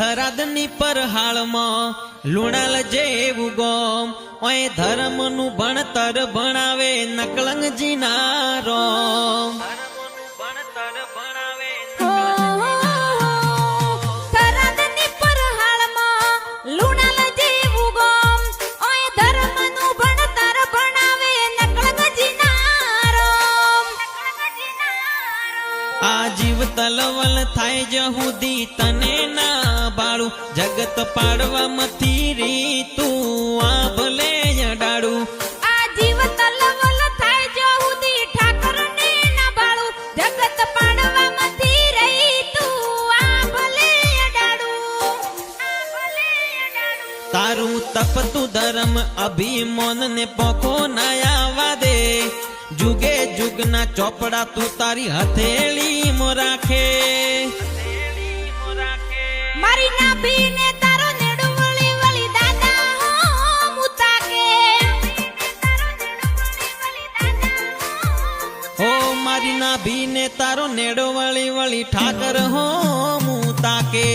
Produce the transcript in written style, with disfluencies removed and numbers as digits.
થરાદની પરહાળમાં લુણાલ જેવું ગોમ ઓય ધર્મનું ભણતર ભણાવે નકલંગજીના રોમ. આ જીવ તલવલ થાય જહુદી તને ના બાળું જગત પાડવામાંથી રીતું આ ભલે અડાડું. આ જીવ તલવલ થાય જહુદી ઠાકરને ના બાળું જગત પાડવામાંથી રીતું આ ભલે અડાડું. તારું તપતું ધર્મ અભિમાન ને પોખો ના આવવા દે જુગે જુગના ચોપડા તું તારી હથેળી મો રાખે. મારી નાભીને તારો નેડો વળી વળી દાદા હો મુતાકે. હો મારી નાભીને તારો નેડો વળી વળી ઠાકર હો મુતાકે.